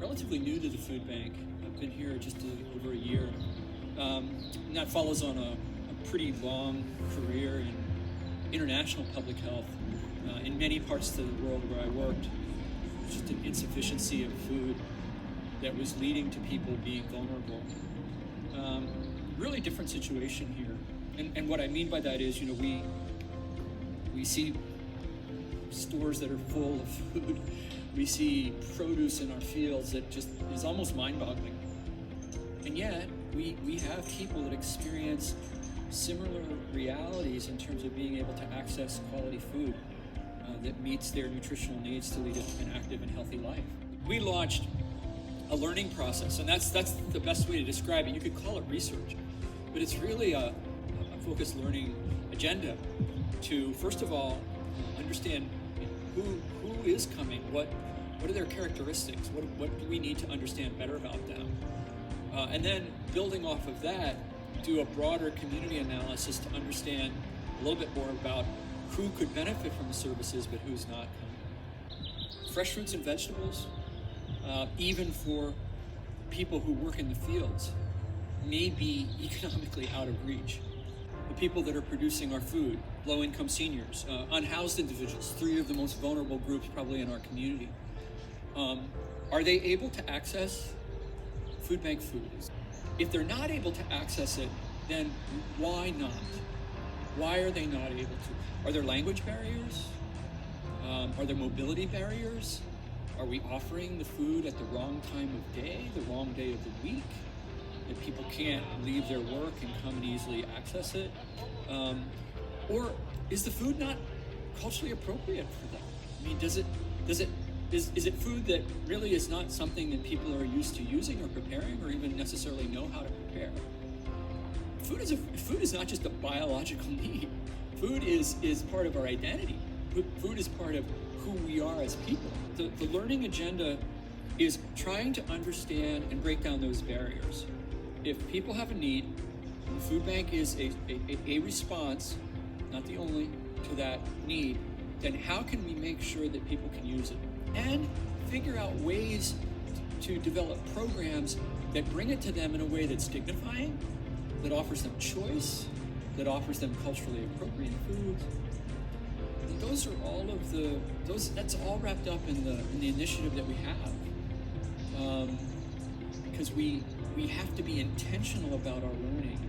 relatively new to the food bank. I've been here just over a year. And that follows on a pretty long career in international public health. In many parts of the world where I worked, just an insufficiency of food that was leading to people being vulnerable. Really different situation here. And what I mean by that is, we see stores that are full of food. We see produce in our fields that just is almost mind-boggling. And yet, we have people that experience similar realities in terms of being able to access quality food that meets their nutritional needs to lead an active and healthy life. We launched a learning process, and that's the best way to describe it. You could call it research, but it's really a focused learning agenda to, first of all, understand who is coming, what are their characteristics, what do we need to understand better about them, and then building off of that, do a broader community analysis to understand a little bit more about who could benefit from the services but who's not coming. Fresh fruits and vegetables, even for people who work in the fields, may be economically out of reach. The people that are producing our food, low-income seniors, unhoused individuals, 3 of the most vulnerable groups probably in our community. Are they able to access food bank food? If they're not able to access it, then why not? Why are they not able to? Are there language barriers? Are there mobility barriers? Are we offering the food at the wrong time of day, the wrong day of the week? That people can't leave their work and come and easily access it? Or is the food not culturally appropriate for them? I mean, is it food that really is not something that people are used to using or preparing or even necessarily know how to prepare? Food is not just a biological need. Food is part of our identity. Food is part of who we are as people. The learning agenda is trying to understand and break down those barriers. If people have a need, the food bank is a response, not the only, to that need, then how can we make sure that people can use it? And figure out ways to develop programs that bring it to them in a way that's dignifying, that offers them choice, that offers them culturally appropriate foods. And those are all of that's all wrapped up in the initiative that we have. Because we have to be intentional about our learning.